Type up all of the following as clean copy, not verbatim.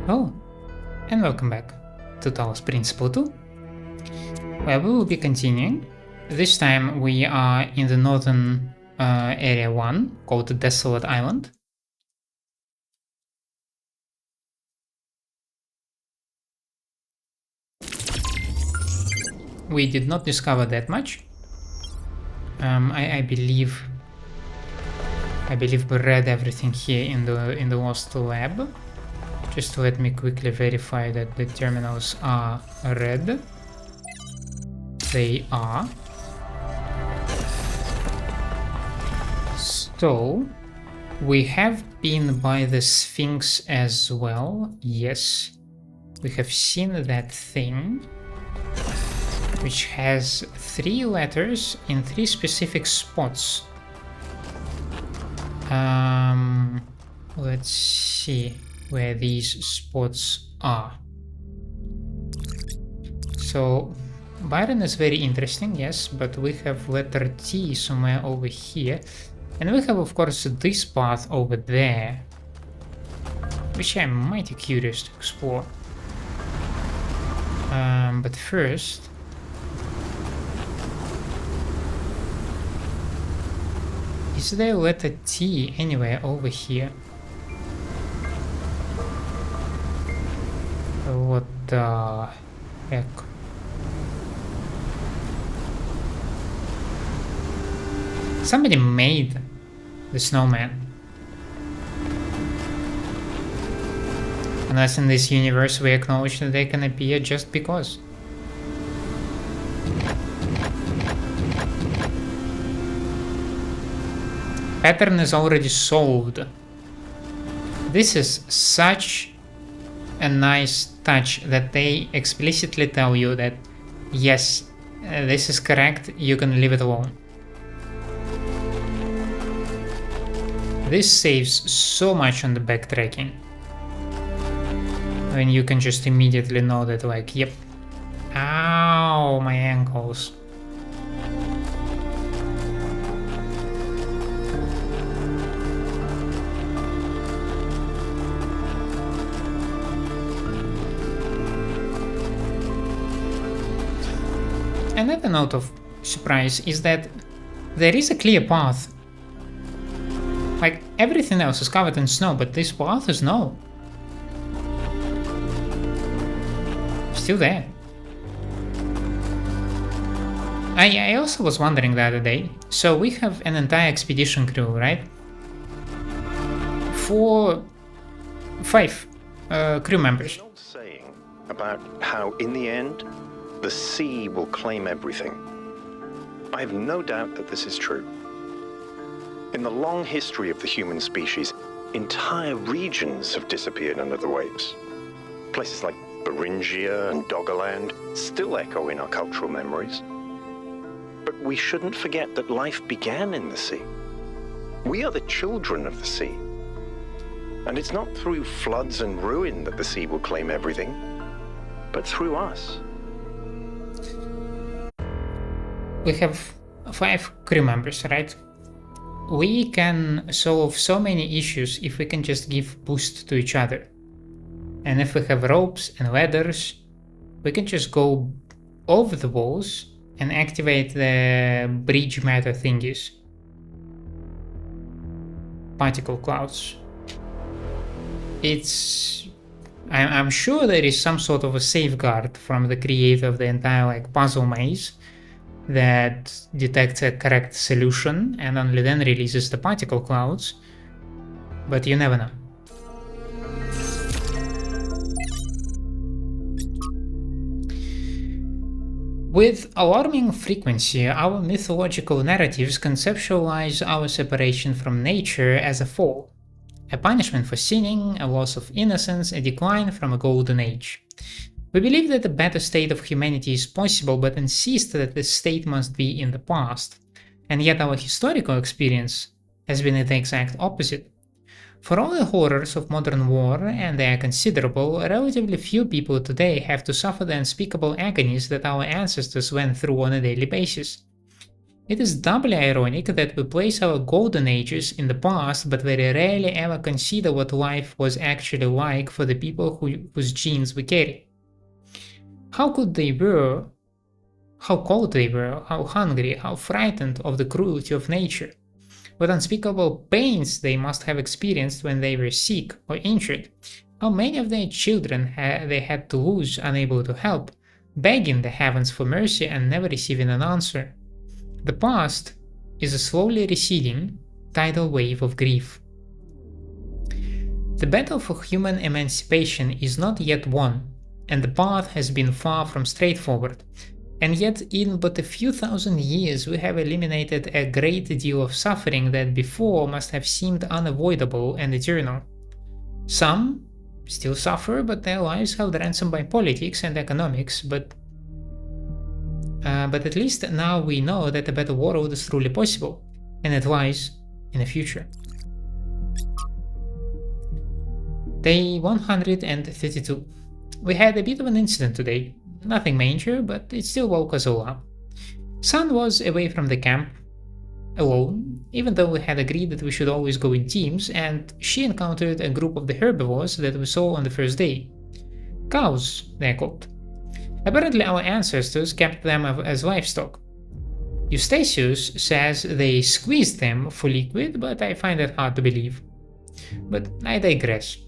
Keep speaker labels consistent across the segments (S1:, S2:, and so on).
S1: Oh, and welcome back to Talos Principle 2, where we will be continuing. This time we are in the northern area 1, called the Desolate Island. We did not discover that much. I believe we read everything here in the Lost Lab. Just let me quickly verify that the terminals are read. They are. So, we have been by the Sphinx as well. Yes, we have seen that thing, which has 3 letters in 3 specific spots. Let's see where these spots are. So Byron is very interesting, yes, but we have letter T somewhere over here, and we have of course this path over there, which I'm mighty curious to explore. But first, is there letter T anywhere over here? What the heck? Somebody made the snowman. Unless in this universe we acknowledge that they can appear just because. Pattern is already solved. This is such a nice touch that they explicitly tell you that yes, this is correct, you can leave it alone. This saves so much on the backtracking. When you can just immediately know that, like, yep. Ow, my ankles. Another note of surprise is that there is a clear path. Like, everything else is covered in snow, but this path is no. Still there. I also was wondering the other day, so we have an entire expedition crew, right? 5 crew members.
S2: There's an old saying about how in the end, the sea will claim everything. I have no doubt that this is true. In the long history of the human species, entire regions have disappeared under the waves. Places like Beringia and Doggerland still echo in our cultural memories. But we shouldn't forget that life began in the sea. We are the children of the sea. And it's not through floods and ruin that the sea will claim everything, but through us.
S1: We have 5 crew members, right? We can solve so many issues if we can just give boost to each other. And if we have ropes and ladders, we can just go over the walls and activate the bridge matter thingies. Particle clouds. I'm sure there is some sort of a safeguard from the creator of the entire puzzle maze that detects a correct solution and only then releases the particle clouds, but you never know. With alarming frequency, our mythological narratives conceptualize our separation from nature as a fall, a punishment for sinning, a loss of innocence, a decline from a golden age. We believe that a better state of humanity is possible, but insist that this state must be in the past, and yet our historical experience has been the exact opposite. For all the horrors of modern war, and they are considerable, relatively few people today have to suffer the unspeakable agonies that our ancestors went through on a daily basis. It is doubly ironic that we place our golden ages in the past but very rarely ever consider what life was actually like for the people whose genes we carry. How could they were, how cold they were, how hungry, how frightened of the cruelty of nature. What unspeakable pains they must have experienced when they were sick or injured. How many of their children they had to lose unable to help, begging the heavens for mercy and never receiving an answer. The past is a slowly receding tidal wave of grief. The battle for human emancipation is not yet won, and the path has been far from straightforward. And yet, in but a few thousand years, we have eliminated a great deal of suffering that before must have seemed unavoidable and eternal. Some still suffer, but their lives held ransom by politics and economics, but at least now we know that a better world is truly possible, and it lies in the future. Day 132. We had a bit of an incident today. Nothing major, but it still woke us all up. Sun was away from the camp, alone, even though we had agreed that we should always go in teams, and she encountered a group of the herbivores that we saw on the first day. Cows, they're called. Apparently our ancestors kept them as livestock. Eustachius says they squeezed them for liquid, but I find that hard to believe. But I digress.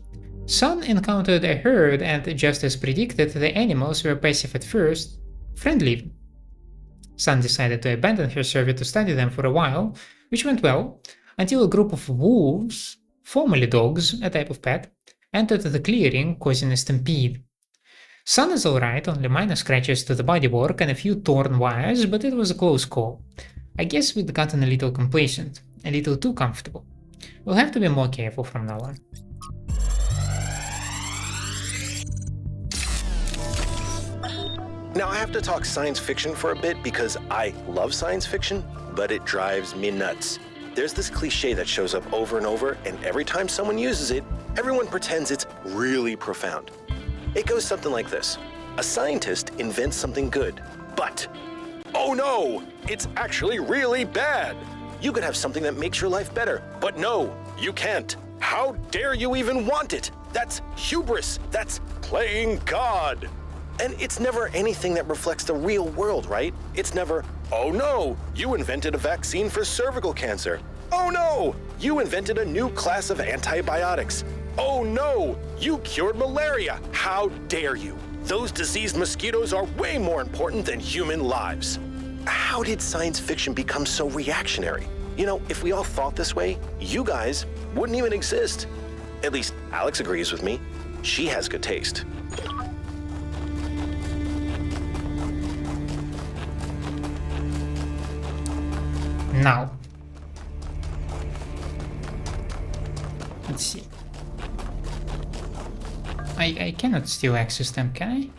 S1: Sun encountered a herd, and just as predicted, the animals were passive at first, friendly. Sun decided to abandon her survey to study them for a while, which went well, until a group of wolves, formerly dogs, a type of pet, entered the clearing, causing a stampede. Sun is alright, only minor scratches to the bodywork and a few torn wires, but it was a close call. I guess we'd gotten a little complacent, a little too comfortable. We'll have to be more careful from now on.
S2: Now I have to talk science fiction for a bit because I love science fiction, but it drives me nuts. There's this cliche that shows up over and over, and every time someone uses it, everyone pretends it's really profound. It goes something like this. A scientist invents something good, but, oh no, it's actually really bad. You could have something that makes your life better, but no, you can't. How dare you even want it? That's hubris. That's playing God. And it's never anything that reflects the real world, right? It's never, oh no, you invented a vaccine for cervical cancer. Oh no, you invented a new class of antibiotics. Oh no, you cured malaria. How dare you? Those diseased mosquitoes are way more important than human lives. How did science fiction become so reactionary? You know, if we all thought this way, you guys wouldn't even exist. At least Alex agrees with me. She has good taste.
S1: Now, let's see. I cannot still access them, can I?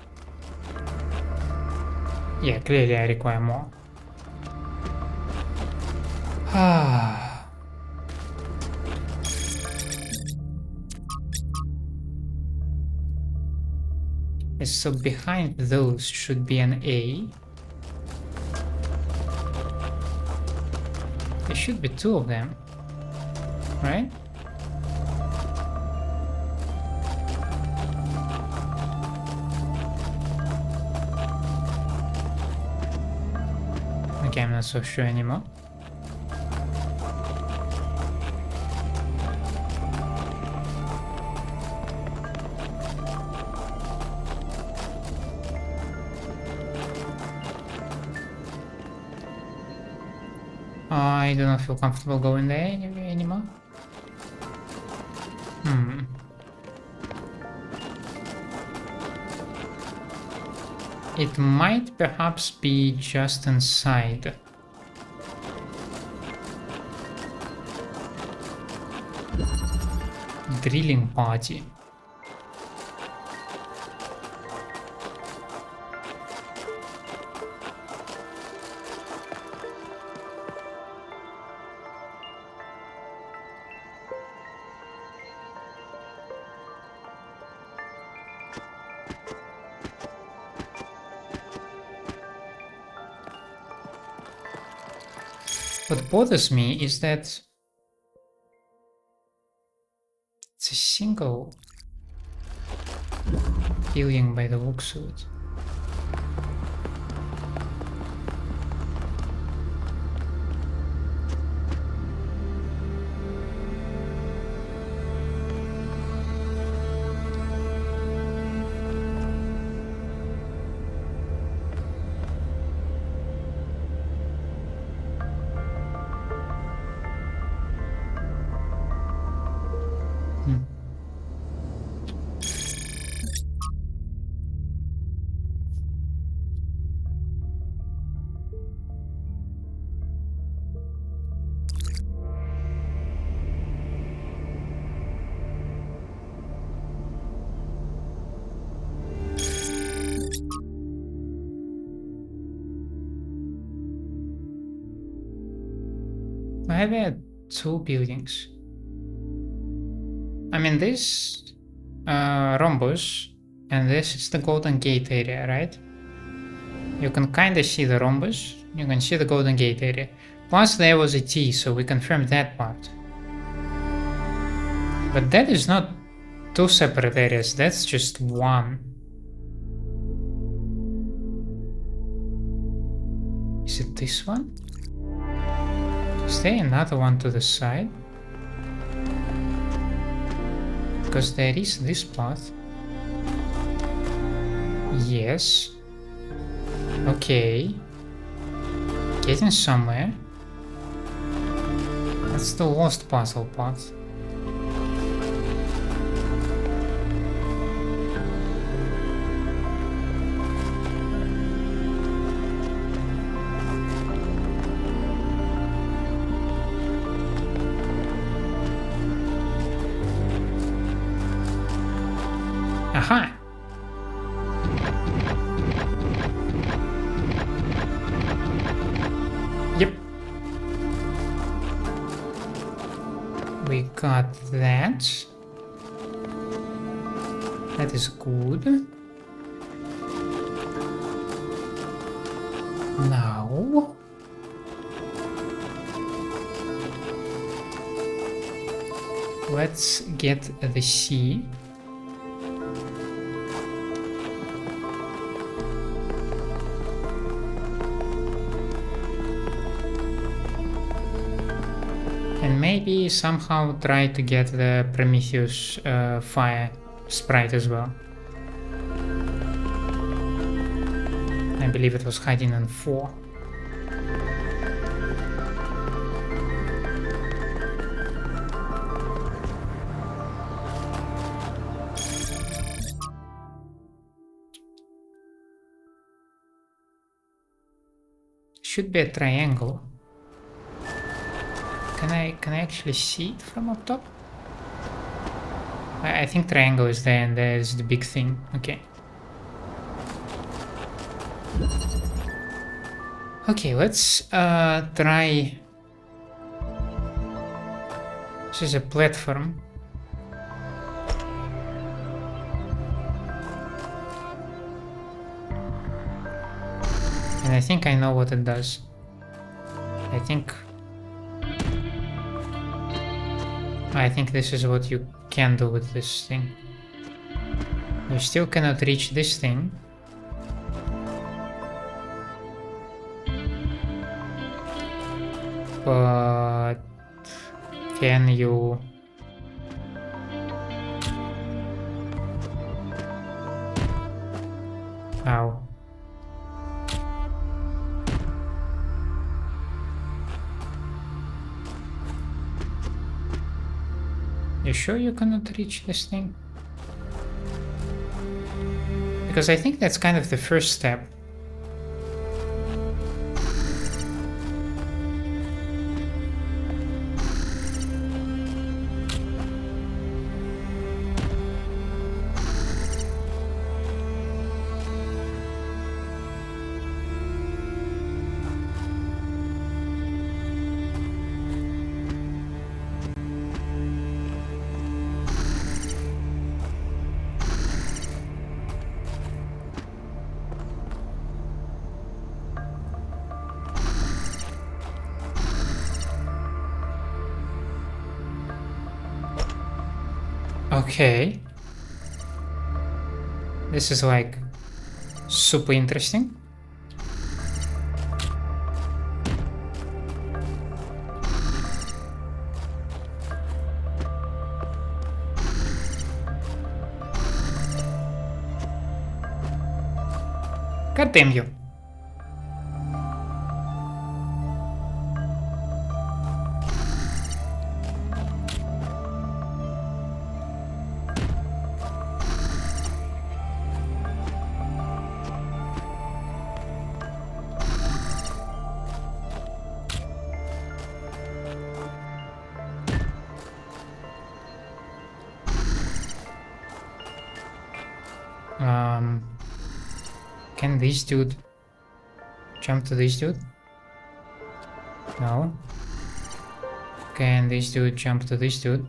S1: Yeah, clearly I require more. So behind those should be an A. There should be two of them, right? Okay, I'm not so sure anymore. I do not feel comfortable going there anymore. It might perhaps be just inside. Drilling party. What bothers me is that it's a single building by the looks of it. I have had 2 buildings. I mean, this rhombus, and this is the Golden Gate area, right? You can kinda see the rhombus, you can see the Golden Gate area. Plus there was a T, so we confirmed that part. But that is not 2 separate areas, that's just one. Is it this one? Is there another one to the side? Because there is this path. Yes. Okay. Getting somewhere. That's the lost puzzle part. Aha! Yep. We got that. That is good. Now... let's get the C. And maybe somehow try to get the Prometheus fire sprite as well. I believe it was hiding in 4. Should be a triangle. Can I actually see it from up top? I think triangle is there and there's the big thing. Okay. Okay, let's try... This is a platform. And I think I know what it does. I think this is what you can do with this thing. You still cannot reach this thing. But can you... Ow. You sure you cannot reach this thing? Because I think that's kind of the first step. Okay. This is like super interesting. God damn you. Can this dude jump to this dude? No. Can this dude jump to this dude?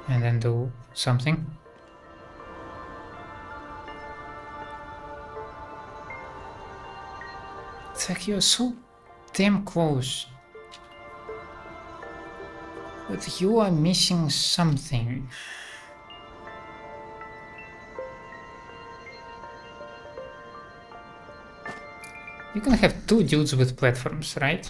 S1: And then do something? It's like you're so damn close. But you are missing something. You can have two dudes with platforms, right?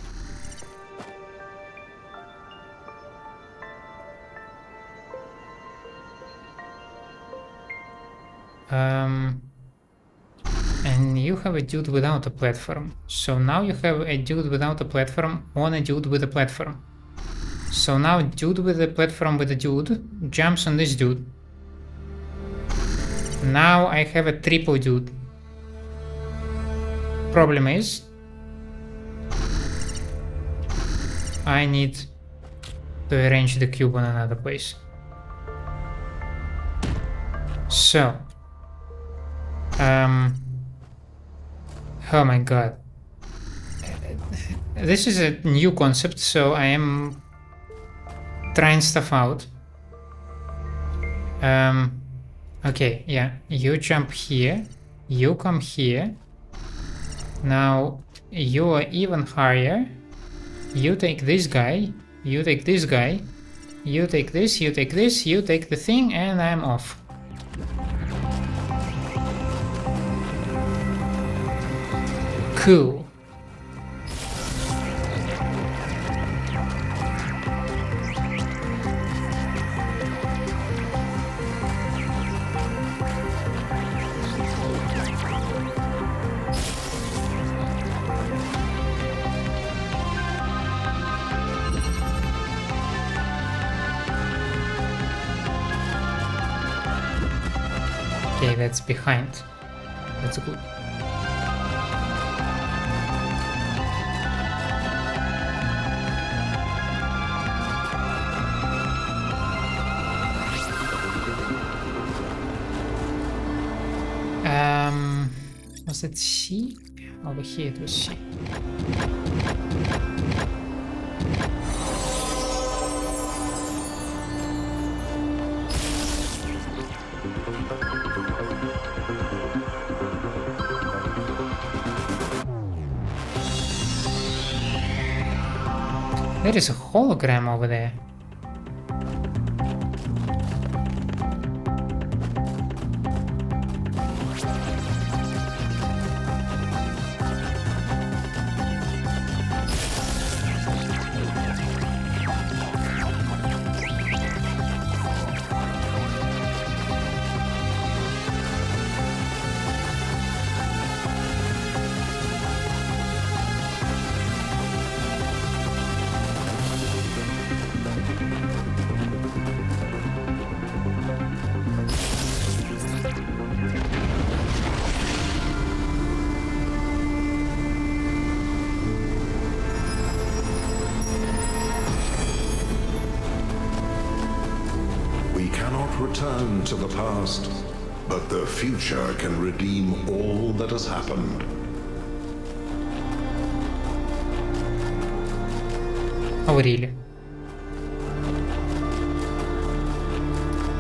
S1: And you have a dude without a platform. So now you have a dude without a platform on a dude with a platform. So now dude with a platform with a dude jumps on this dude. Now I have a triple dude. Problem is, I need to arrange the cube on another place. So, oh my god. This is a new concept, so I am trying stuff out. Okay, yeah, you jump here, you come here. Now you are even higher. You take this guy, you take this guy, you take this, you take this, you take the thing, and I'm off. Cool. Okay, that's behind. That's good. Was it C? Over here it was C. There is a hologram over there.
S3: Return to the past, but the future can redeem all that has happened.
S1: Oh, really?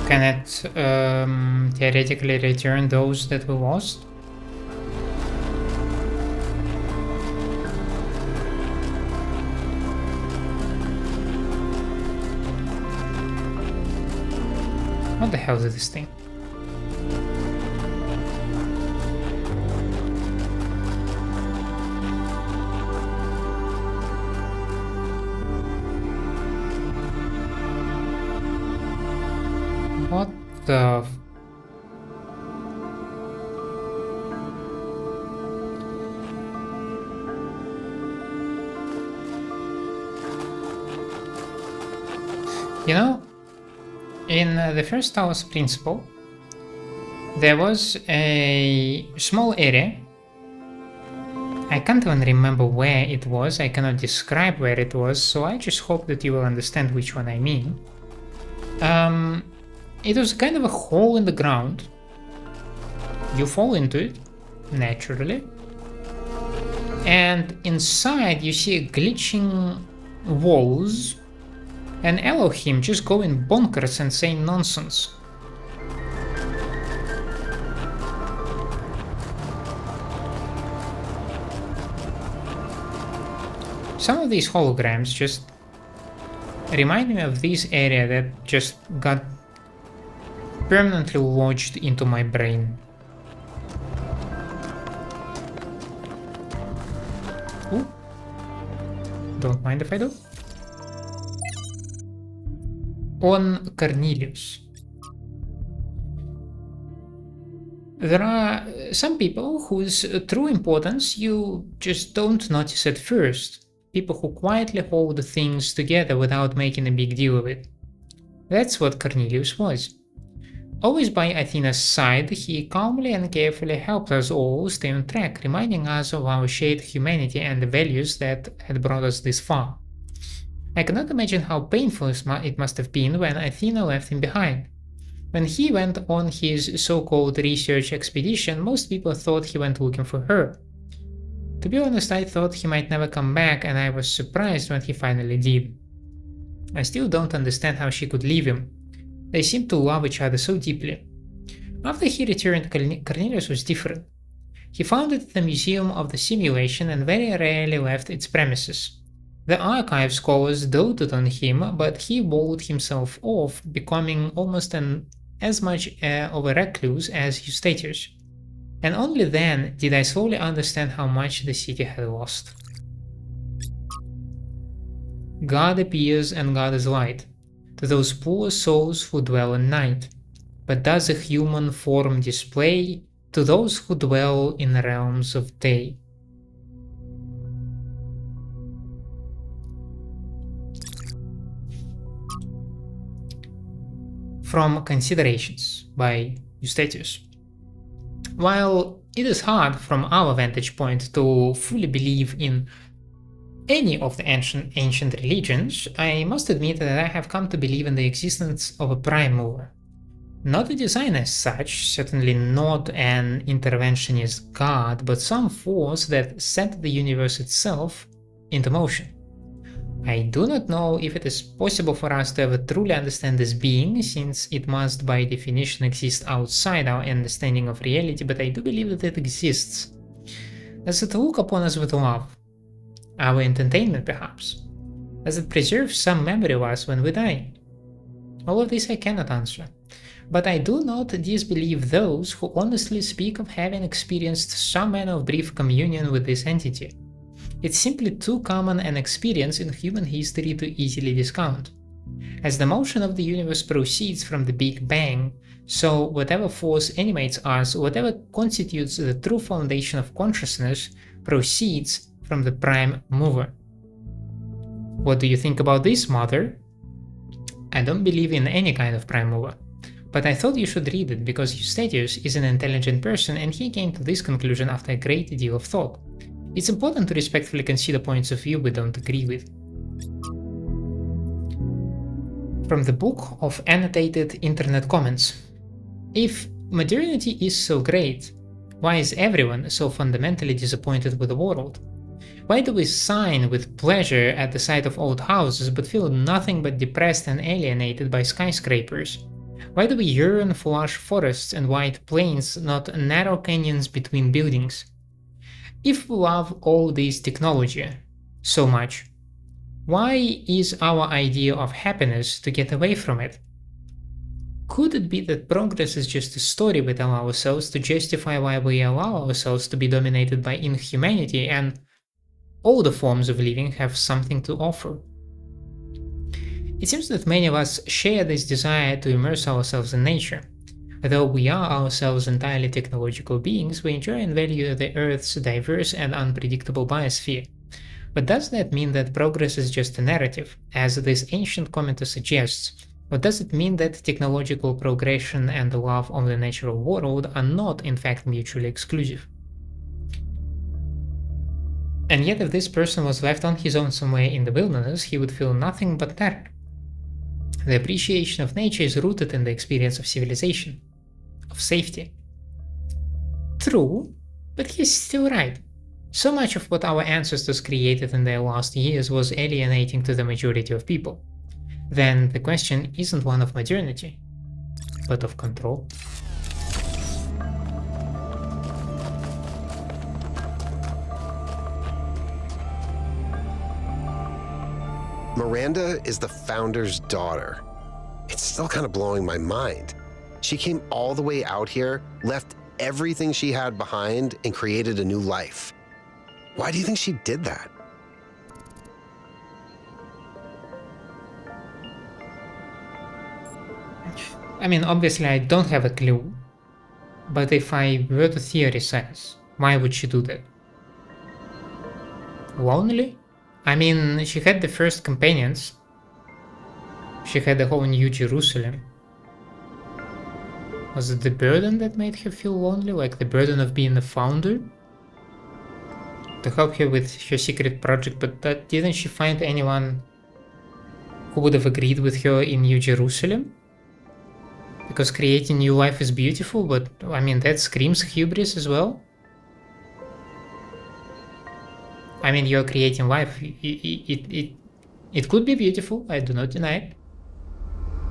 S1: Can it theoretically return those that we lost? What the hell is this thing? What the... You know, in the first Talos Principle, there was a small area. I can't even remember where it was, I cannot describe where it was, so I just hope that you will understand which one I mean. It was kind of a hole in the ground. You fall into it, naturally. And inside you see glitching walls and Elohim just going bonkers and saying nonsense. Some of these holograms just remind me of this area that just got permanently lodged into my brain. Ooh. Don't mind if I do. On Cornelius. There are some people whose true importance you just don't notice at first. People who quietly hold things together without making a big deal of it. That's what Cornelius was. Always by Athena's side, he calmly and carefully helped us all stay on track, reminding us of our shared humanity and the values that had brought us this far. I cannot imagine how painful it must have been when Athena left him behind. When he went on his so-called research expedition, most people thought he went looking for her. To be honest, I thought he might never come back, and I was surprised when he finally did. I still don't understand how she could leave him. They seemed to love each other so deeply. After he returned, Cornelius was different. He founded the Museum of the Simulation and very rarely left its premises. The archive scholars doted on him, but he walled himself off, becoming almost as much of a recluse as Eustathius. And only then did I slowly understand how much the city had lost. God appears and God is light, to those poor souls who dwell in night, but does a human form display to those who dwell in the realms of day. From Considerations by Eustathius. While it is hard from our vantage point to fully believe in any of the ancient religions, I must admit that I have come to believe in the existence of a prime mover. Not a design as such, certainly not an interventionist god, but some force that set the universe itself into motion. I do not know if it is possible for us to ever truly understand this being, since it must by definition exist outside our understanding of reality, but I do believe that it exists. Does it look upon us with love? Our entertainment, perhaps? Does it preserve some memory of us when we die? All of this I cannot answer, but I do not disbelieve those who honestly speak of having experienced some manner of brief communion with this entity. It's simply too common an experience in human history to easily discount. As the motion of the universe proceeds from the Big Bang, so whatever force animates us, whatever constitutes the true foundation of consciousness, proceeds from the prime mover. What do you think about this, Mother? I don't believe in any kind of prime mover, but I thought you should read it because Eustathius is an intelligent person and he came to this conclusion after a great deal of thought. It's important to respectfully consider points of view we don't agree with. From the book of annotated internet comments. If modernity is so great, why is everyone so fundamentally disappointed with the world? Why do we sigh with pleasure at the sight of old houses but feel nothing but depressed and alienated by skyscrapers? Why do we yearn for lush forests and wide plains, not narrow canyons between buildings? If we love all this technology so much, why is our idea of happiness to get away from it? Could it be that progress is just a story we tell ourselves to justify why we allow ourselves to be dominated by inhumanity, and all the forms of living have something to offer? It seems that many of us share this desire to immerse ourselves in nature. Though we are ourselves entirely technological beings, we enjoy and value the Earth's diverse and unpredictable biosphere. But does that mean that progress is just a narrative, as this ancient commenter suggests? Or does it mean that technological progression and the love of the natural world are not in fact mutually exclusive? And yet if this person was left on his own somewhere in the wilderness, he would feel nothing but terror. The appreciation of nature is rooted in the experience of civilization, of safety. True, but he's still right. So much of what our ancestors created in their last years was alienating to the majority of people. Then the question isn't one of modernity, but of control.
S4: Miranda is the founder's daughter. It's still kind of blowing my mind. She came all the way out here, left everything she had behind, and created a new life. Why do you think she did that?
S1: I mean, obviously I don't have a clue, but if I were to theorize, why would she do that? Lonely? I mean, she had the first companions. She had the whole New Jerusalem. Was it the burden that made her feel lonely? Like the burden of being a founder? To help her with her secret project, but didn't she find anyone who would have agreed with her in New Jerusalem? Because creating new life is beautiful, but I mean, that screams hubris as well. I mean, you're creating life. It could be beautiful, I do not deny it.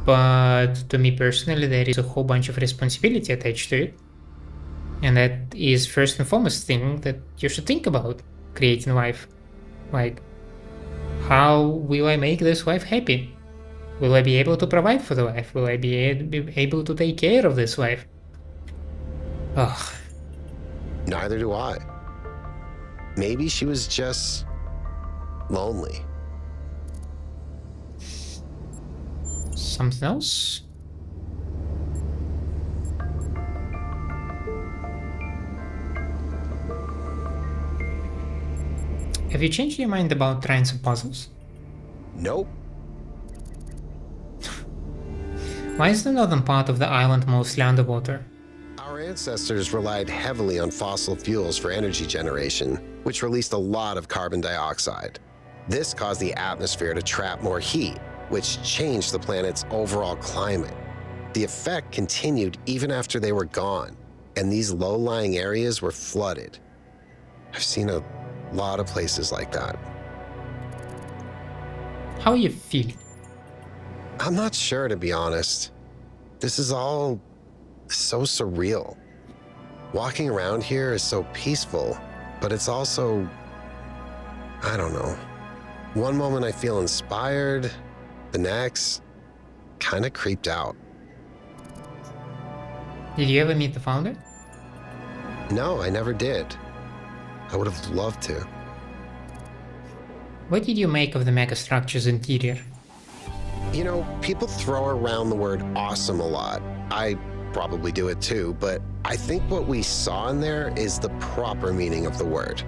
S1: But to me personally, there is a whole bunch of responsibility attached to it. And that is first and foremost thing that you should think about creating life. Like, how will I make this life happy? Will I be able to provide for the life? Will I be able to take care of this life? Ugh.
S4: Neither do I. Maybe she was just lonely.
S1: Something else? Have you changed your mind about trying some puzzles?
S4: Nope.
S1: Why is the northern part of the island mostly underwater?
S4: Our ancestors relied heavily on fossil fuels for energy generation, which released a lot of carbon dioxide. This caused the atmosphere to trap more heat, which changed the planet's overall climate. The effect continued even after they were gone, and these low-lying areas were flooded. I've seen a lot of places like that.
S1: How are you feeling?
S4: I'm not sure, to be honest. This is all so surreal. Walking around here is so peaceful, but it's also, I don't know. One moment I feel inspired, the next, kind of creeped out.
S1: Did you ever meet the founder?
S4: No, I never did. I would have loved to.
S1: What did you make of the megastructure's interior?
S4: You know, people throw around the word awesome a lot. I probably do it too, but I think what we saw in there is the proper meaning of the word.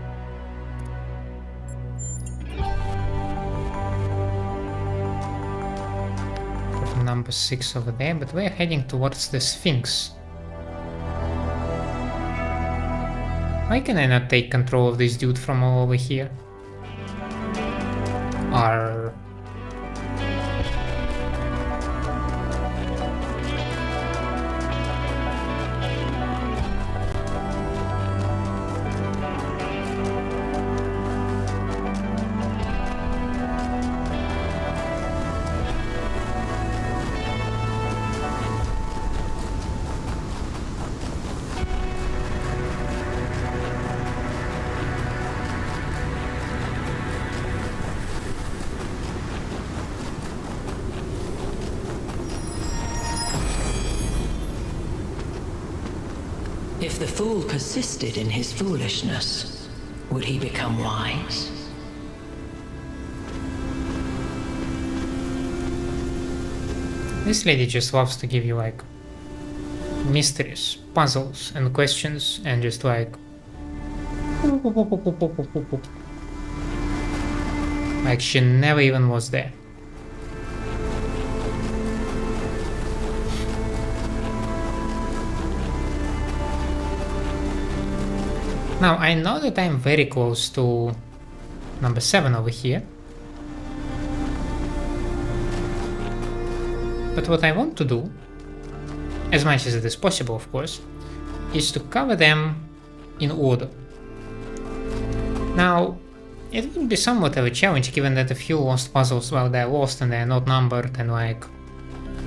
S1: Number 6 over there, but we're heading towards the Sphinx. Why can I not take control of this dude from all over here? Arr.
S5: If the fool persisted in his foolishness, would he become wise?
S1: This lady just loves to give you like mysteries, puzzles, and questions, and just like she never even was there. Now I know that I'm very close to number 7 over here. But what I want to do, as much as it is possible of course, is to cover them in order. Now, it would be somewhat of a challenge given that a few lost puzzles, well, they're lost and they're not numbered, and like,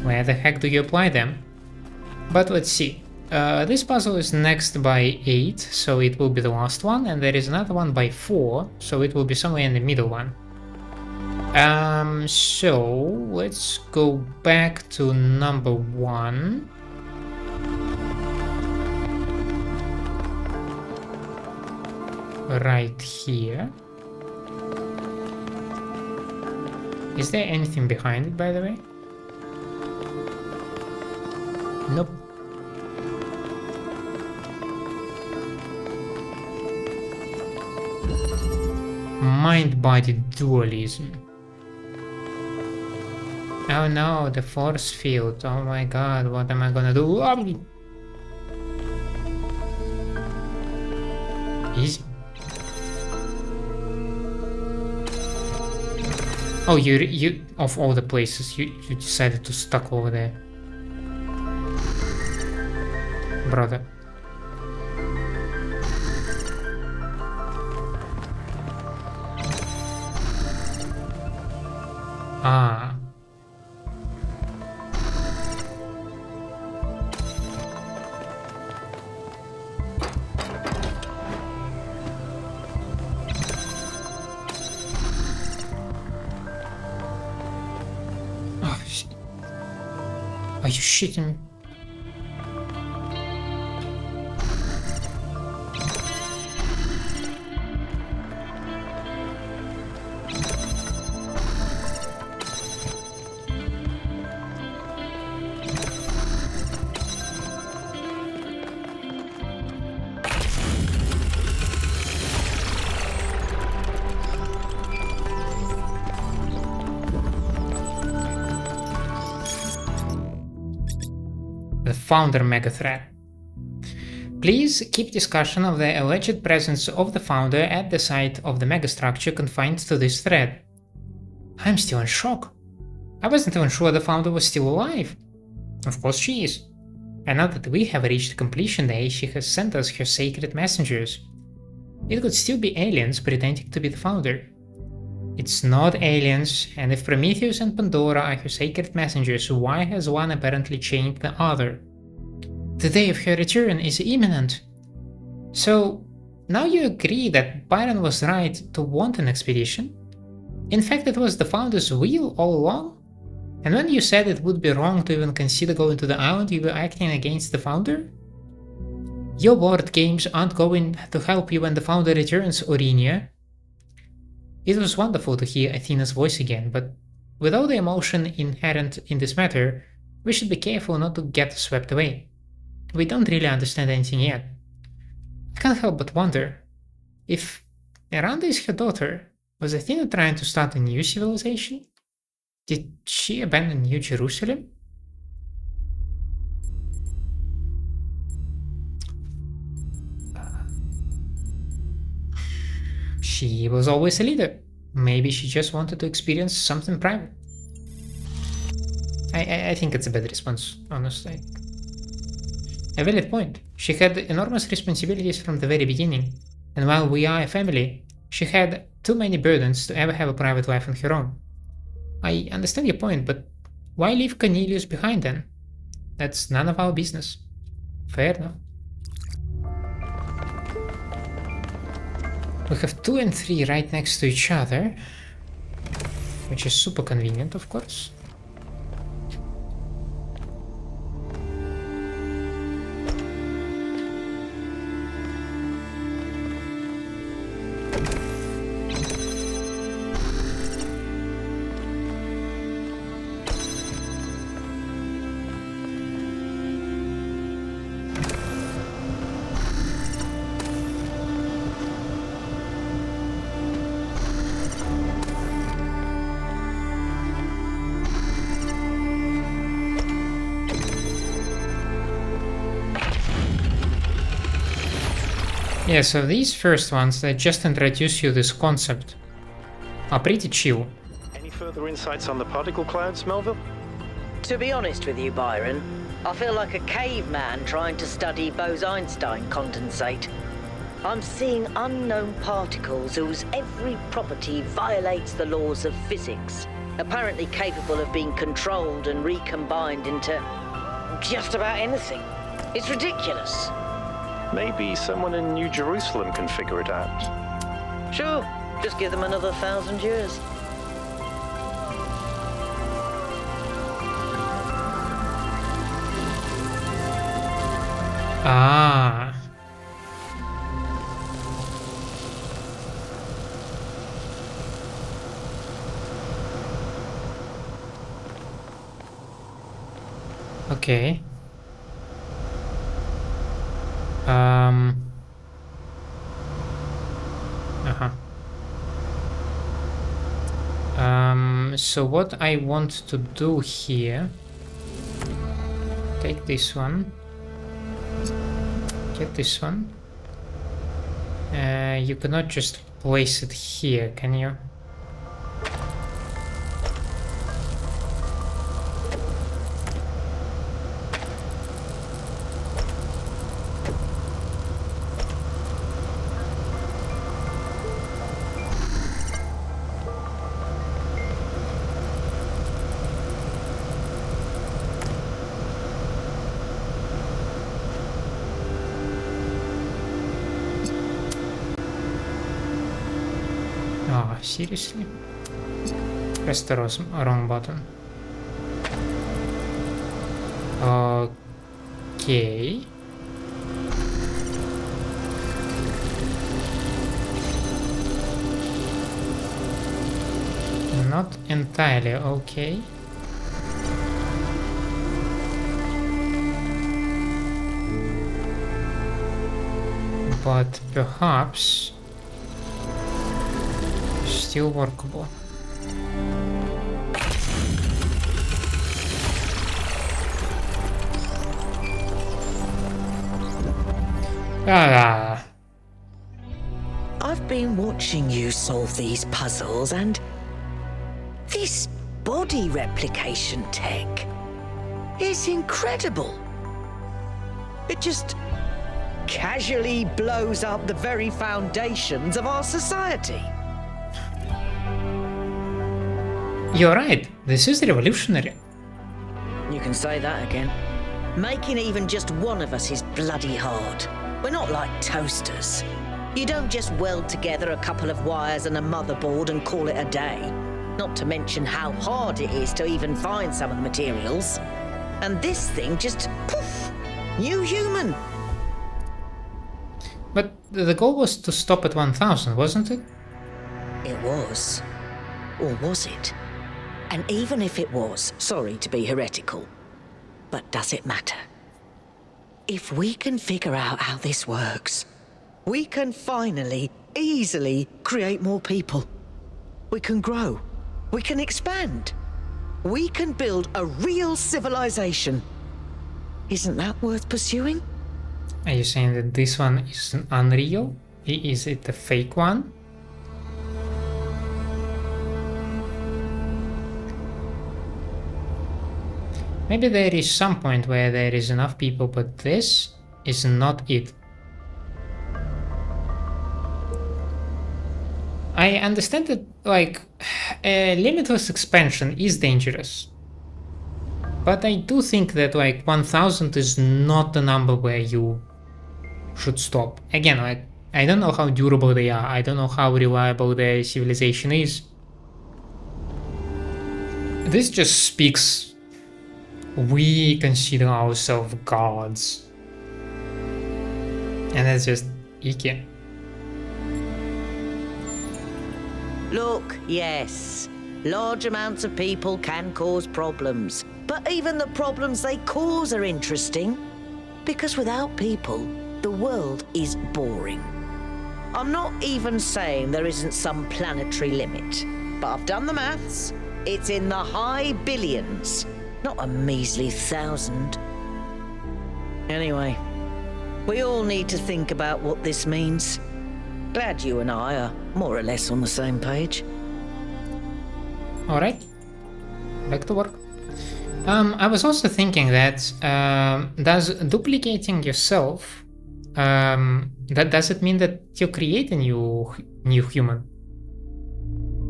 S1: where the heck do you apply them? But let's see. This puzzle is next by 8, so it will be the last one, and there is another one by 4, so it will be somewhere in the middle one. So let's go back to number 1. Right here. Is there anything behind it, by the way? Nope. Mind-body dualism. Oh no, the force field. Oh my god, what am I gonna do? Easy. Oh, you of all the places, you decided to stuck over there. Brother. Ah. Oh, shit. Are you shitting me? Founder Megathread. Please keep discussion of the alleged presence of the founder at the site of the megastructure confined to this thread. I'm still in shock. I wasn't even sure the founder was still alive. Of course she is. And now that we have reached completion day, she has sent us her sacred messengers. It could still be aliens pretending to be the founder. It's not aliens, and if Prometheus and Pandora are her sacred messengers, why has one apparently chained the other? The day of her return is imminent. So, now you agree that Byron was right to want an expedition? In fact, it was the founder's will all along? And when you said it would be wrong to even consider going to the island, you were acting against the founder? Your board games aren't going to help you when the founder returns, Orinia. It was wonderful to hear Athena's voice again, but with all the emotion inherent in this matter, we should be careful not to get swept away. We don't really understand anything yet. I can't help but wonder, if Miranda is her daughter, was Athena trying to start a new civilization? Did she abandon New Jerusalem? She was always a leader. Maybe she just wanted to experience something private. I think it's a bad response, honestly. A valid point. She had enormous responsibilities from the very beginning, and while we are a family, she had too many burdens to ever have a private life on her own. I understand your point, but why leave Cornelius behind then? That's none of our business. Fair enough. We have 2 and 3 right next to each other, which is super convenient, of course. Yeah, so these first ones that just introduce you this concept are pretty chill.
S2: Any further insights on the particle clouds, Melville?
S6: To be honest with you, Byron, I feel like a caveman trying to study Bose-Einstein condensate. I'm seeing unknown particles whose every property violates the laws of physics, apparently capable of being controlled and recombined into just about anything. It's ridiculous.
S2: Maybe someone in New Jerusalem can figure it out.
S6: Sure, just give them another 1,000 years.
S1: Ah. Okay. So what I want to do here, take this one, get this one. You cannot just place it here, can you? Oh, seriously? Press the wrong button. Okay. Not entirely okay. But perhaps still workable. Ah.
S5: I've been watching you solve these puzzles, and this body replication tech is incredible. It just casually blows up the very foundations of our society.
S1: You're right, this is revolutionary.
S6: You can say that again. Making even just one of us is bloody hard. We're not like toasters. You don't just weld together a couple of wires and a motherboard and call it a day. Not to mention how hard it is to even find some of the materials. And this thing just, poof, new human.
S1: But the goal was to stop at 1000, wasn't it?
S6: It was. Or was it? And even if it was, sorry to be heretical, but does it matter?
S5: If we can figure out how this works, we can finally, easily create more people. We can grow. We can expand. We can build a real civilization. Isn't that worth pursuing?
S1: Are you saying that this one is unreal? Is it a fake one? Maybe there is some point where there is enough people, but this is not it. I understand that, like, limitless expansion is dangerous. But I do think that, like, 1000 is not the number where you should stop. Again, like, I don't know how durable they are. I don't know how reliable their civilization is. This just speaks... We consider ourselves gods. And that's just icky.
S6: Look, yes, large amounts of people can cause problems. But even the problems they cause are interesting. Because without people, the world is boring. I'm not even saying there isn't some planetary limit. But I've done the maths. It's in the high billions. Not a measly 1,000. Anyway, We all need to think about what this means. Glad you and I are more or less on the same page.
S1: Alright, back to work. I was also thinking that does duplicating yourself, does it mean that you create a new human?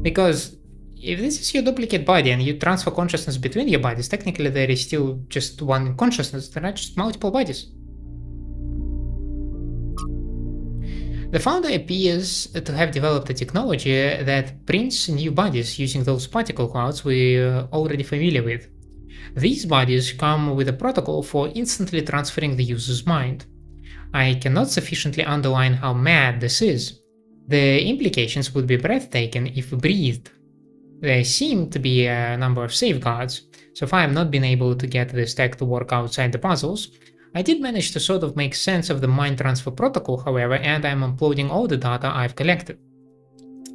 S1: Because if this is your duplicate body and you transfer consciousness between your bodies, technically there is still just one consciousness, there are just multiple bodies. The founder appears to have developed a technology that prints new bodies using those particle clouds we're already familiar with. These bodies come with a protocol for instantly transferring the user's mind. I cannot sufficiently underline how mad this is. The implications would be breathtaking if breathed. There seem to be a number of safeguards, so far I've not been able to get this tech to work outside the puzzles. I did manage to sort of make sense of the mind transfer protocol, however, and I'm uploading all the data I've collected.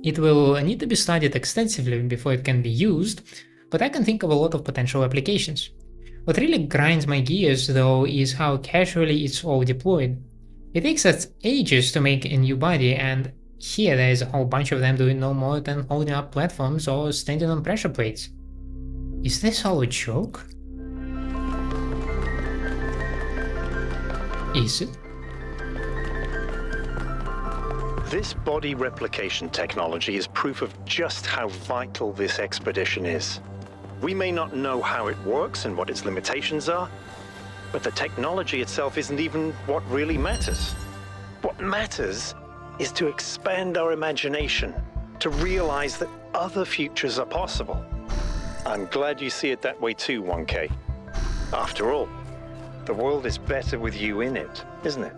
S1: It will need to be studied extensively before it can be used, but I can think of a lot of potential applications. What really grinds my gears, though, is how casually it's all deployed. It takes us ages to make a new body, and here there is a whole bunch of them doing no more than holding up platforms or standing on pressure plates. Is this all a joke? Is it?
S2: This body replication technology is proof of just how vital this expedition is. We may not know how it works and what its limitations are, but the technology itself isn't even what really matters. What matters is to expand our imagination, to realize that other futures are possible. I'm glad you see it that way too, 1K. After all, the world is better with you in it, isn't it?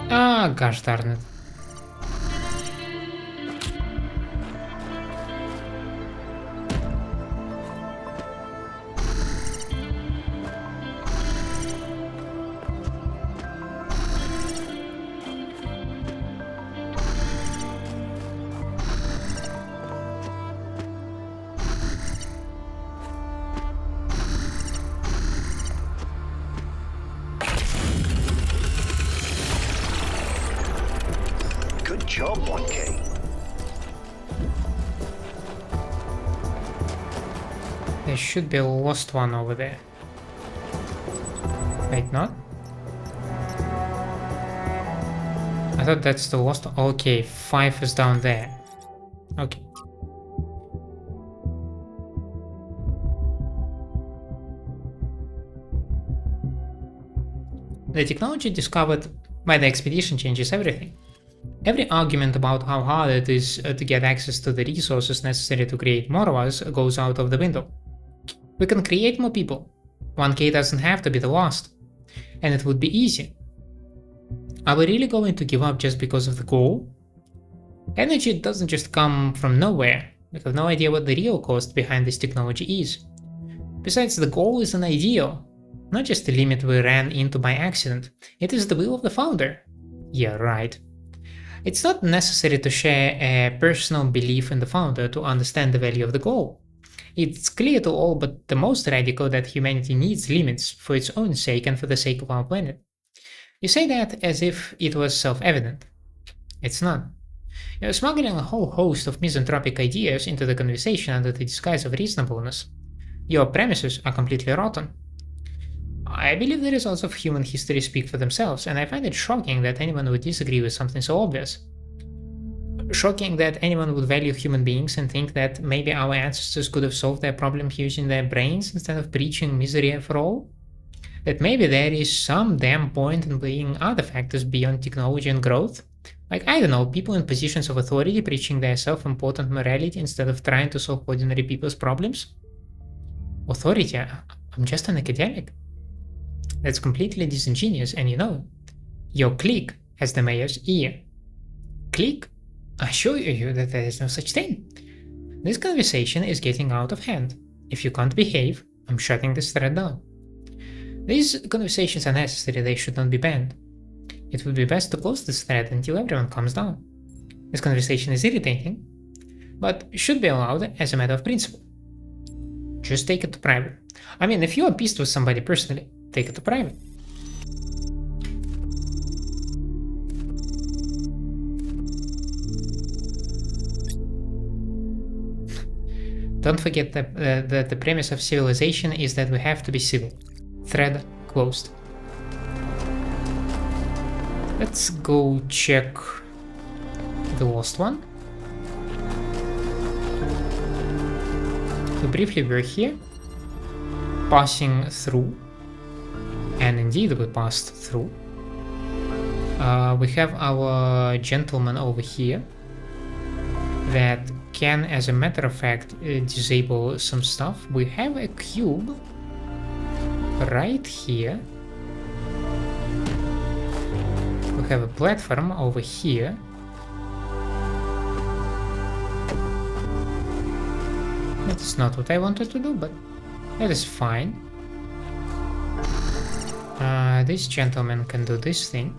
S1: Ah, gosh darn it.
S2: Good job, 1K.
S1: There should be a lost one over there. Wait, not? I thought that's the lost one. Okay, 5 is down there. Okay. The technology discovered by the expedition changes everything. Every argument about how hard it is to get access to the resources necessary to create more of us goes out of the window. We can create more people. 1K doesn't have to be the last. And it would be easy. Are we really going to give up just because of the goal? Energy doesn't just come from nowhere. We have no idea what the real cost behind this technology is. Besides, the goal is an ideal, not just a limit we ran into by accident. It is the will of the founder. Yeah, right. It's not necessary to share a personal belief in the founder to understand the value of the goal. It's clear to all but the most radical that humanity needs limits for its own sake and for the sake of our planet. You say that as if it was self-evident. It's not. You're smuggling a whole host of misanthropic ideas into the conversation under the disguise of reasonableness. Your premises are completely rotten. I believe the results of human history speak for themselves, and I find it shocking that anyone would disagree with something so obvious. Shocking that anyone would value human beings and think that maybe our ancestors could have solved their problems using their brains instead of preaching misery for all. That maybe there is some damn point in playing other factors beyond technology and growth. Like, I don't know, people in positions of authority preaching their self-important morality instead of trying to solve ordinary people's problems. Authority? I'm just an academic. That's completely disingenuous, and you know, your clique has the mayor's ear. Clique? I assure you that there is no such thing. This conversation is getting out of hand. If you can't behave, I'm shutting this thread down. These conversations are necessary, they should not be banned. It would be best to close this thread until everyone calms down. This conversation is irritating. but should be allowed as a matter of principle. Just take it to private. I mean, if you are pissed with somebody personally, take it to private. Don't forget that the premise of civilization is that we have to be civil. Thread closed. Let's go check the lost one. We briefly were here, passing through, and indeed we passed through. We have our gentleman over here that can, as a matter of fact, disable some stuff. We have a cube right here. We have a platform over here. That's not what I wanted to do, but that is fine. This gentleman can do this thing.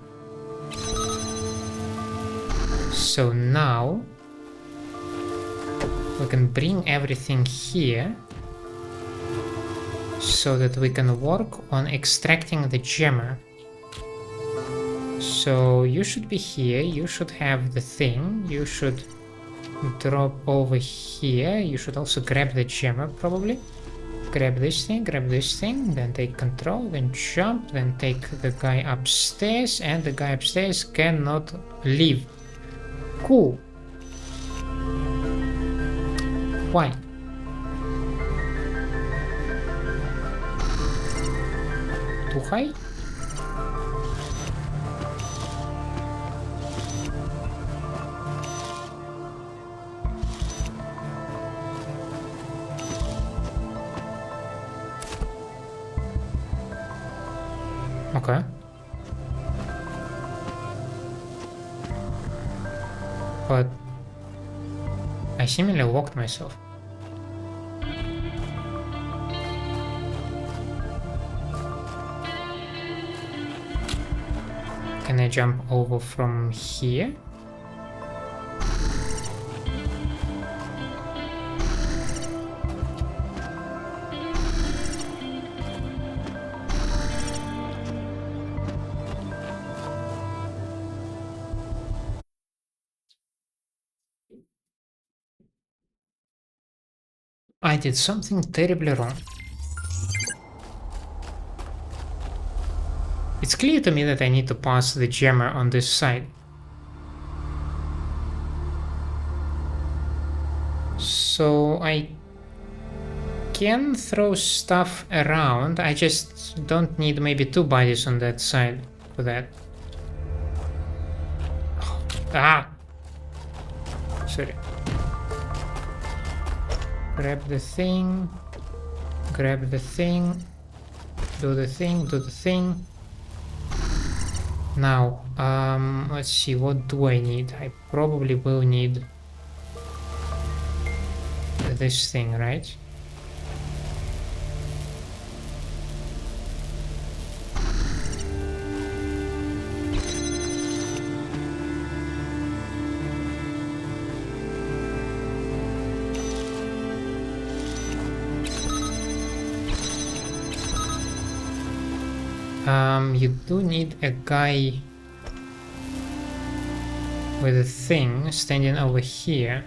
S1: So now we can bring everything here so that we can work on extracting the gemmer. So you should be here, you should have the thing, you should drop over here, you should also grab the gemmer probably. Grab this thing, then take control, then jump, then take the guy upstairs, and the guy upstairs cannot leave. Cool. Why? Too high? Okay. But I seemingly locked myself. Can I jump over from here? I did something terribly wrong. It's clear to me that I need to pass the gemmer on this side. So I can throw stuff around, I just don't need maybe two bodies on that side for that. Oh, ah! Sorry. Grab the thing, do the thing. Now, let's see, what do I need? I probably will need this thing, right? You do need a guy with a thing standing over here.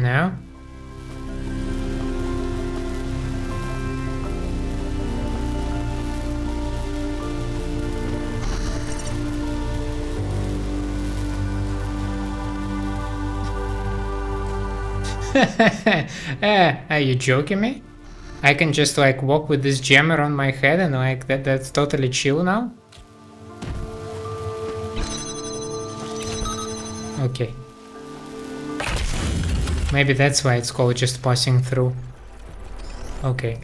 S1: No? Are you joking me? I can just like walk with this gem around my head and like that's totally chill now. Okay. Maybe that's why it's called just passing through. Okay.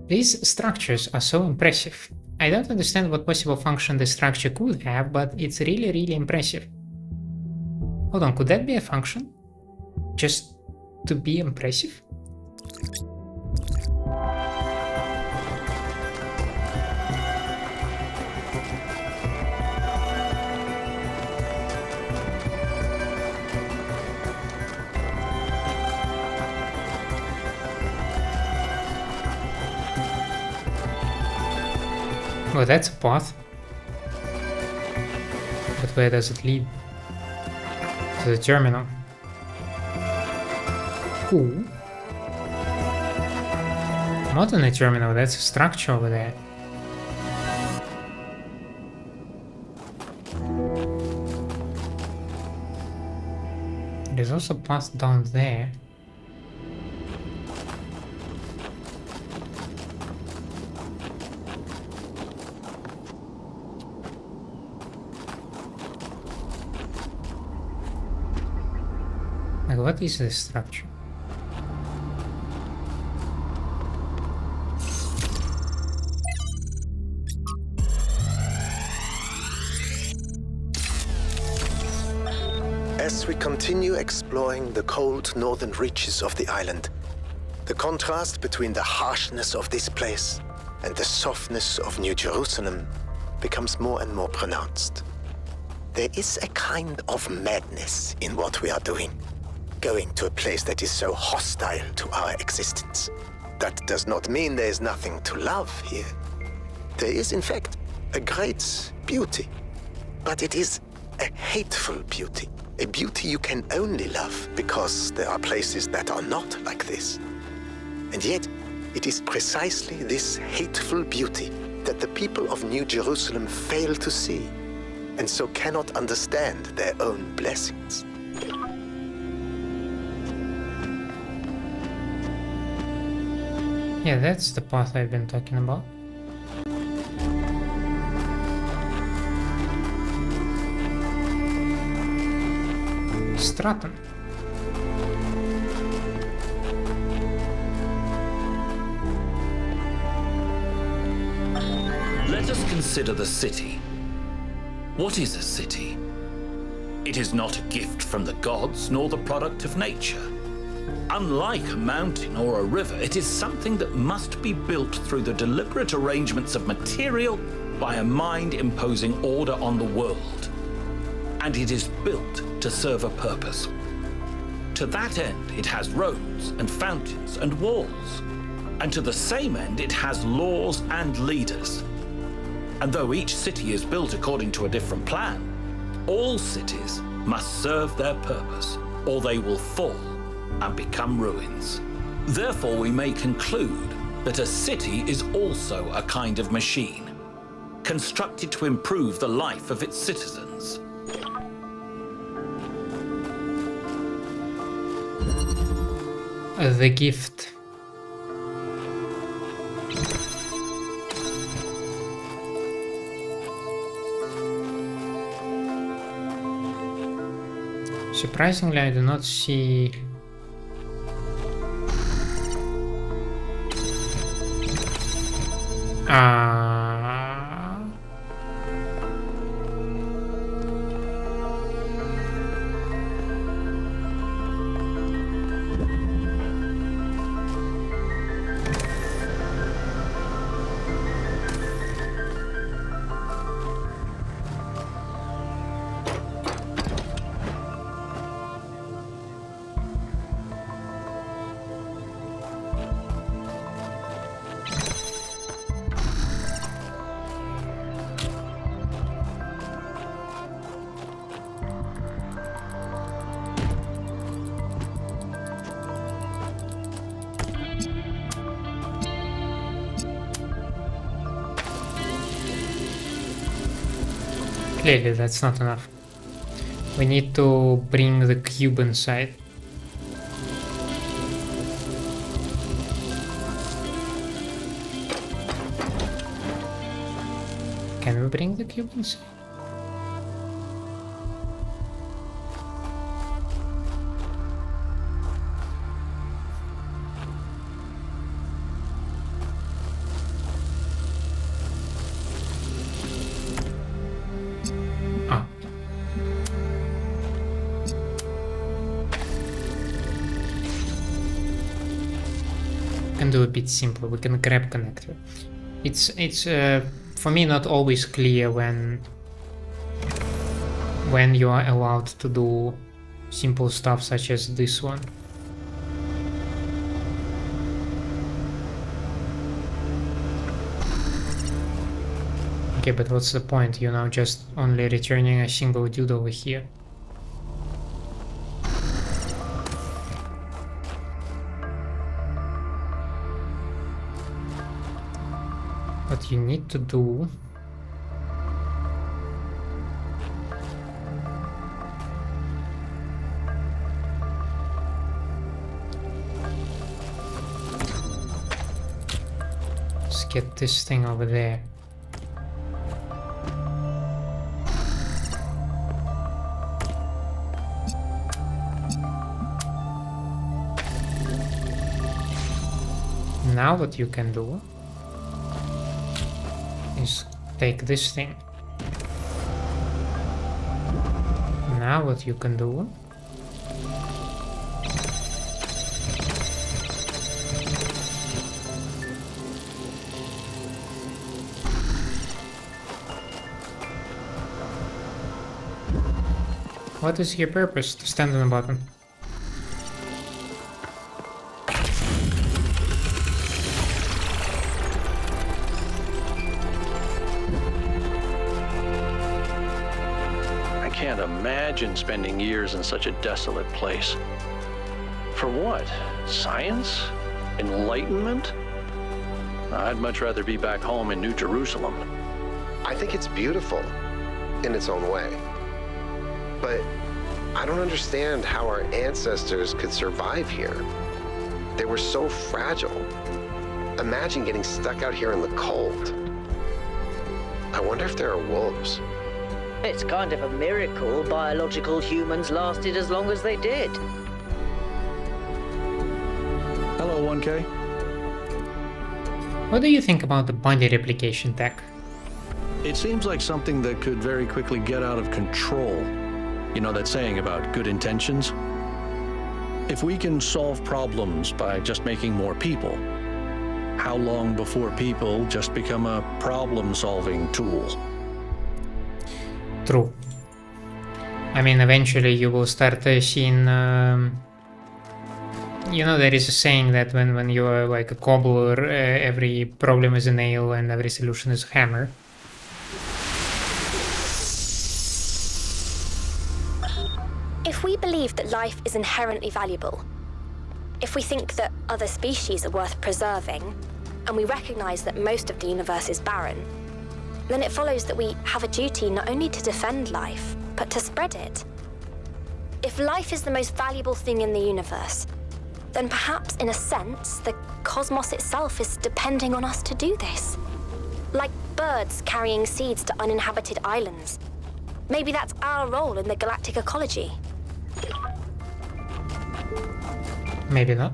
S1: These structures are so impressive. I don't understand what possible function this structure could have, but it's really impressive. Hold on, could that be a function? Just to be impressive? Oh, that's a path. But where does it lead? To the terminal. Cool. Modernity terminal, that's a structure over there. There's also a path down there. Like, what is this structure?
S7: As we continue exploring the cold northern reaches of the island, the contrast between the harshness of this place and the softness of New Jerusalem becomes more and more pronounced. There is a kind of madness in what we are doing. Going to a place that is so hostile to our existence. That does not mean there is nothing to love here. There is, in fact, a great beauty. But it is a hateful beauty. A beauty you can only love because there are places that are not like this. And yet, it is precisely this hateful beauty that the people of New Jerusalem fail to see, and so cannot understand their own blessings.
S1: Yeah, that's the path I've been talking about. Straton.
S8: Let us consider the city. What is a city? It is not a gift from the gods, nor the product of nature. Unlike a mountain or a river, it is something that must be built through the deliberate arrangements of material by a mind imposing order on the world. And it is built to serve a purpose. To that end, it has roads and fountains and walls. And to the same end, it has laws and leaders. And though each city is built according to a different plan, all cities must serve their purpose, or they will fall and become ruins. Therefore, we may conclude that a city is also a kind of machine, constructed to improve the life of its citizens.
S1: The gift. Surprisingly, I do not see Clearly, that's not enough. We need to bring the cube inside. Can we bring the cube inside? Ah. We can do a bit simpler. We can grab connector. It's for me not always clear when you are allowed to do simple stuff such as this one. Okay, but what's the point? You're now just only returning a single dude over here. What you need to do is get this thing over there. Now what you can do is take this thing. Now what you can do what is your purpose to stand on the button?
S9: Imagine spending years in such a desolate place. For what? Science? Enlightenment? I'd much rather be back home in New Jerusalem.
S4: I think it's beautiful in its own way. But I don't understand how our ancestors could survive here. They were so fragile. Imagine getting stuck out here in the cold. I wonder if there are wolves.
S6: It's kind of a miracle biological humans lasted as long as they did.
S9: Hello, 1K.
S1: What do you think about the body replication tech?
S9: It seems like something that could very quickly get out of control. You know that saying about good intentions? If we can solve problems by just making more people, how long before people just become a problem-solving tool?
S1: True. I mean, eventually you will start seeing... you know, there is a saying that when you are like a cobbler, every problem is a nail and every solution is a hammer.
S10: If we believe that life is inherently valuable, if we think that other species are worth preserving, and we recognize that most of the universe is barren, then it follows that we have a duty not only to defend life, but to spread it. If life is the most valuable thing in the universe, then perhaps, in a sense, the cosmos itself is depending on us to do this. Like birds carrying seeds to uninhabited islands. Maybe that's our role in the galactic ecology.
S1: Maybe not.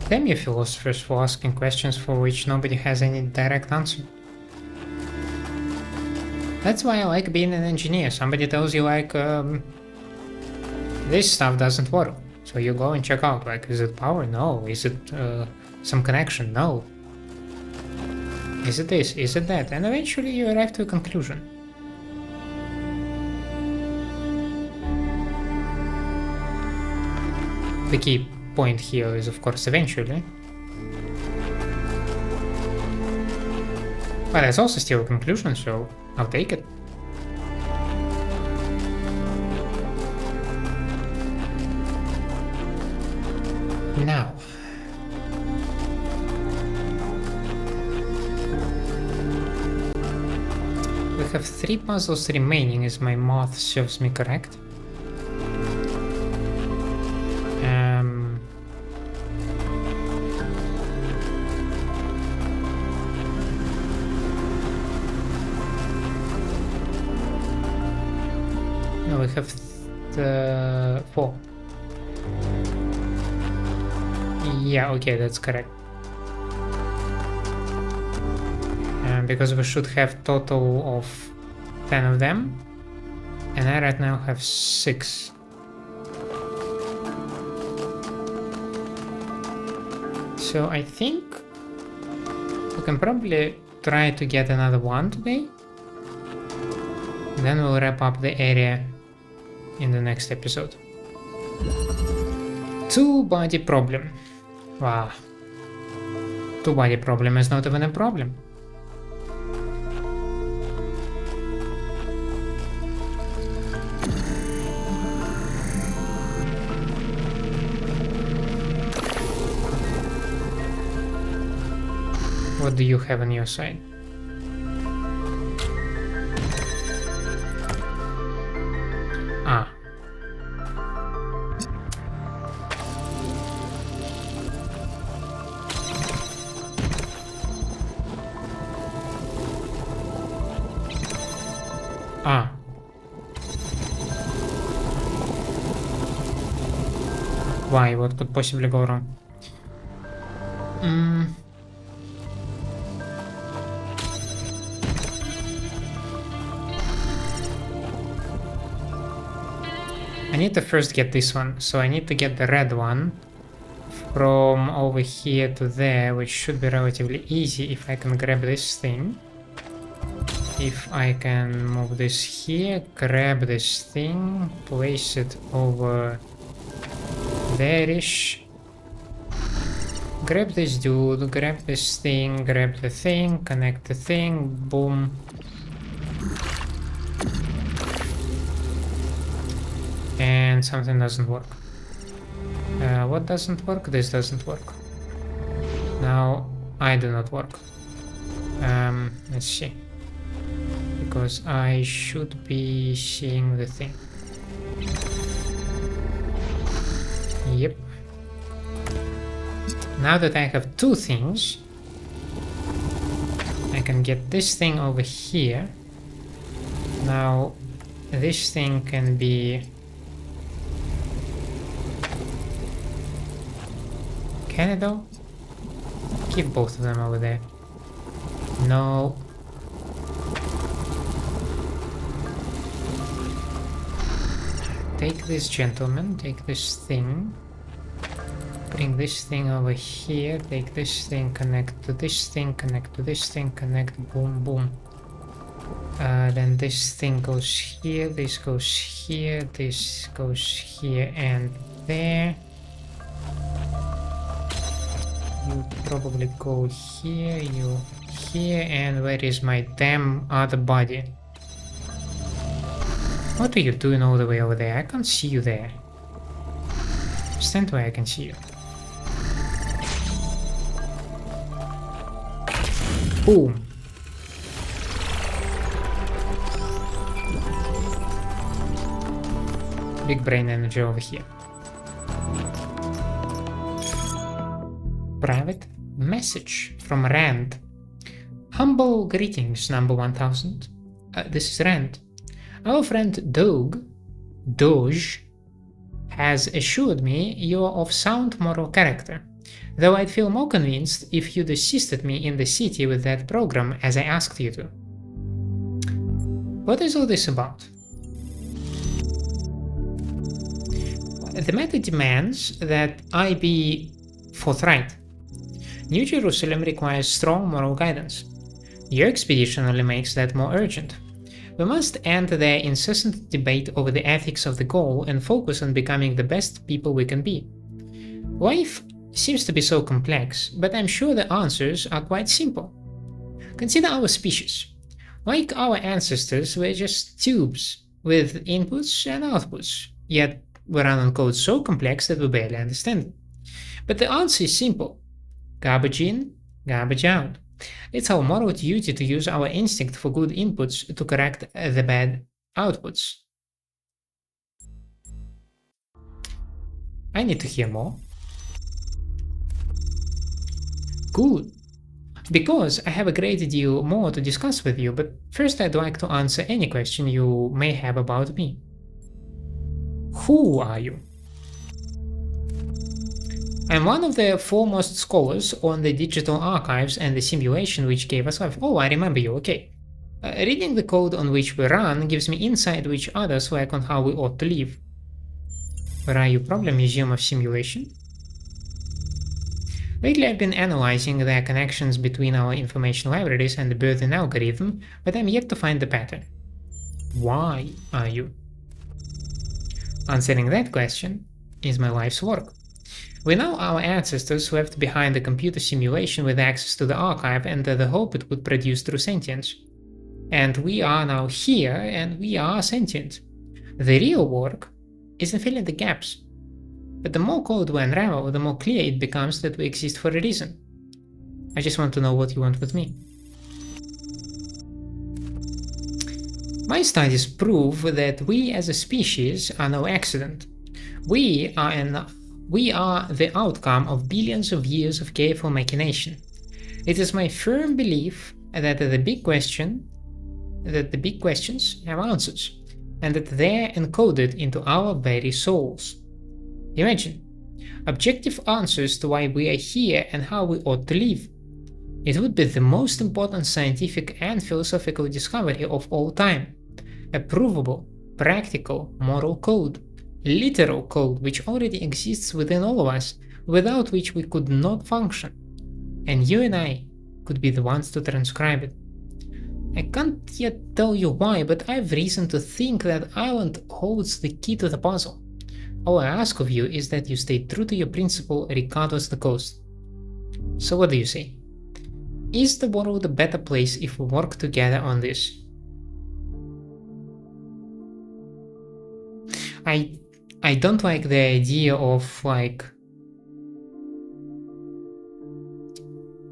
S1: Damn you philosophers for asking questions for which nobody has any direct answer. That's why I like being an engineer. Somebody tells you like, this stuff doesn't work. So you go and check out, like, is it power? No. Is it some connection? No. Is it this? Is it that? And eventually you arrive to a conclusion. The key point here is, of course, eventually. But that's also still a conclusion, so I'll take it. Now, have 3 puzzles remaining, as my math serves me correct. No, we have 4. Yeah, okay, that's correct. Because we should have total of 10 of them, and I right now have 6. So I think we can probably try to get another one today. Then we'll wrap up the area in the next episode. 2-body problem. Wow. 2-body problem is not even a problem. What do you have on your side? Ah. Ah. Why? What could possibly go wrong? I need to first get this one, so I need to get the red one from over here to there, which should be relatively easy if I can grab this thing. If I can move this here, grab this thing, place it over there-ish. Grab this dude, grab this thing, grab the thing, connect the thing, boom. And something doesn't work. What doesn't work? This doesn't work. Now I do not work. Let's see. Because I should be seeing the thing. Yep. Now that I have 2 things, I can get this thing over here. Now this thing can be... Can it though? Keep both of them over there. No. Take this gentleman, take this thing. Bring this thing over here, take this thing, connect to this thing, connect to this thing, connect, boom, boom. Then this thing goes here, this goes here, this goes here and there. You probably go here, you here, and where is my damn other body? What are you doing all the way over there? I can't see you there. Stand where I can see you. Boom. Big brain energy over here. Private message from Rand. Humble greetings, number 1000. This is Rand. Our friend Doge, has assured me you are of sound moral character, though I'd feel more convinced if you'd assisted me in the city with that program as I asked you to. What is all this about? The matter demands that I be forthright. New Jerusalem requires strong moral guidance. Your expedition only makes that more urgent. We must end their incessant debate over the ethics of the goal and focus on becoming the best people we can be. Life seems to be so complex, but I'm sure the answers are quite simple. Consider our species. Like our ancestors, we're just tubes with inputs and outputs, yet we run on code so complex that we barely understand it. But the answer is simple. Garbage in, garbage out. It's our moral duty to use our instinct for good inputs to correct the bad outputs. I need to hear more. Good. Because I have a great deal more to discuss with you, but first I'd like to answer any question you may have about me. Who are you? I'm one of the foremost scholars on the digital archives and the simulation which gave us life. Oh, I remember you, okay. Reading the code on which we run gives me insight which others lack on how we ought to live. Where are you, Problem Museum of Simulation? Lately I've been analyzing the connections between our information libraries and the birthing algorithm, but I'm yet to find the pattern. Why are you? Answering that question is my life's work. We know our ancestors left behind the computer simulation with access to the archive and the hope it would produce through sentience. And we are now here and we are sentient. The real work is in filling the gaps. But the more code we unravel, the more clear it becomes that we exist for a reason. I just want to know what you want with me. My studies prove that we as a species are no accident. We are the outcome of billions of years of careful machination. It is my firm belief that the big questions have answers, and that they're encoded into our very souls. Imagine objective answers to why we are here and how we ought to live. It would be the most important scientific and philosophical discovery of all time. A provable, practical, moral code. Literal code which already exists within all of us, without which we could not function. And you and I could be the ones to transcribe it. I can't yet tell you why, but I have reason to think that Island holds the key to the puzzle. All I ask of you is that you stay true to your principle regardless the cost. So what do you say? Is the world a better place if we work together on this? I don't like the idea of like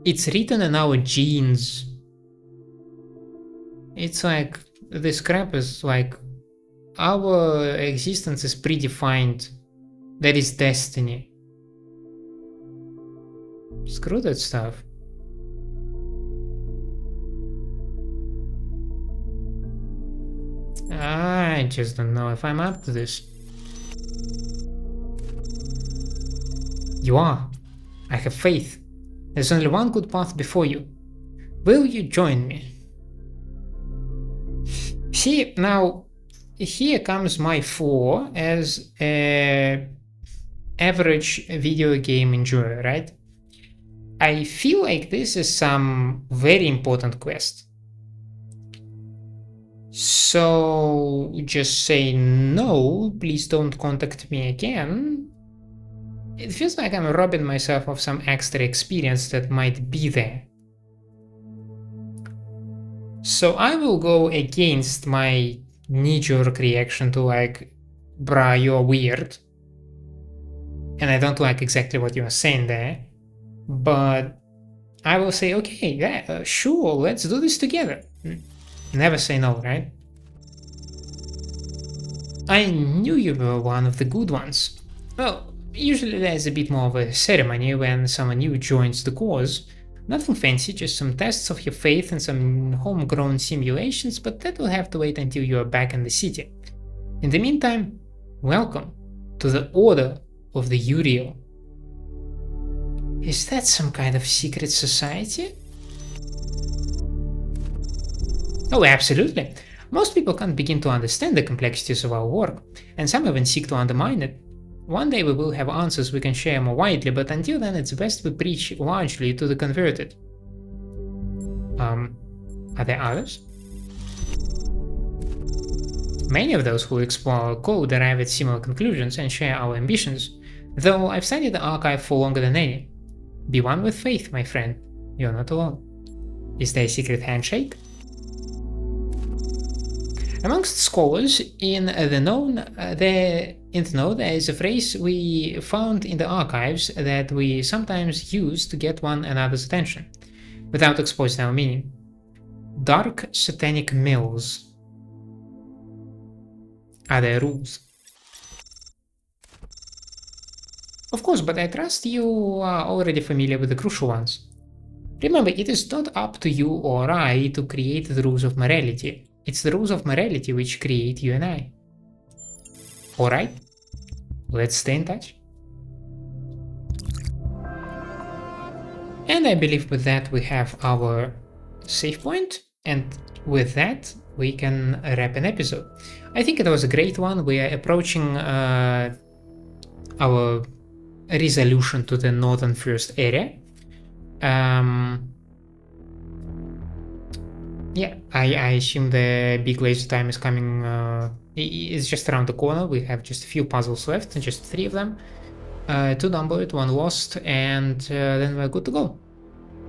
S1: it's written in our genes. It's like this crap is like our existence is predefined. That is destiny. Screw that stuff. I just don't know if I'm up to this. You are. I have faith. There's only one good path before you. Will you join me? See, now, here comes my flaw as an average video game enjoyer, right? I feel like this is some very important quest. So just say no, please don't contact me again. It feels like I'm robbing myself of some extra experience that might be there. So I will go against my knee-jerk reaction to like, bruh, you're weird. And I don't like exactly what you are saying there. But I will say, okay, yeah, sure, let's do this together. Never say no, right? I knew you were one of the good ones. Well, usually there's a bit more of a ceremony when someone new joins the cause. Nothing fancy, just some tests of your faith and some homegrown simulations, but that will have to wait until you are back in the city. In the meantime, welcome to the Order of the Uriel. Is that some kind of secret society? Oh, absolutely. Most people can't begin to understand the complexities of our work, and some even seek to undermine it. One day we will have answers we can share more widely, but until then it's best we preach largely to the converted. Are there others? Many of those who explore our code arrive at similar conclusions and share our ambitions, though I've studied the archive for longer than any. Be one with faith, my friend. You're not alone. Is there a secret handshake? Amongst scholars in the know, there is a phrase we found in the archives that we sometimes use to get one another's attention. without exposing our meaning. Dark satanic mills. Are there rules? Of course, but I trust you are already familiar with the crucial ones. Remember, it is not up to you or I to create the rules of morality. It's the rules of morality which create you and I. Alright, let's stay in touch. And I believe with that we have our save point, and with that we can wrap an episode. I think it was a great one. We are approaching our resolution to the northern first area. Yeah, I assume the big laser time is coming. It's just around the corner. We have just a few puzzles left, just 3 of them. 2 numbered, 1 lost, and then we're good to go.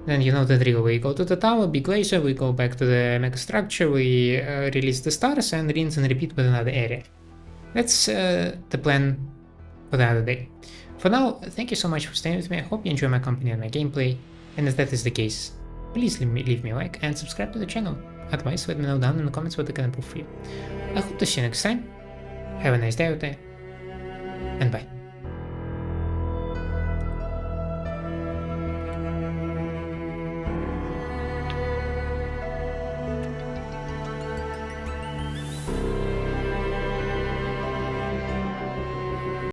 S1: Then you know the drill. We go to the tower, big laser, we go back to the mega structure, we release the stars, and rinse and repeat with another area. That's the plan for the other day. For now, thank you so much for staying with me. I hope you enjoy my company and my gameplay, and if that is the case, please leave me a like and subscribe to the channel. Otherwise, let me know down in the comments what I can improve for you. I hope to see you next time. Have a nice day out there, and bye.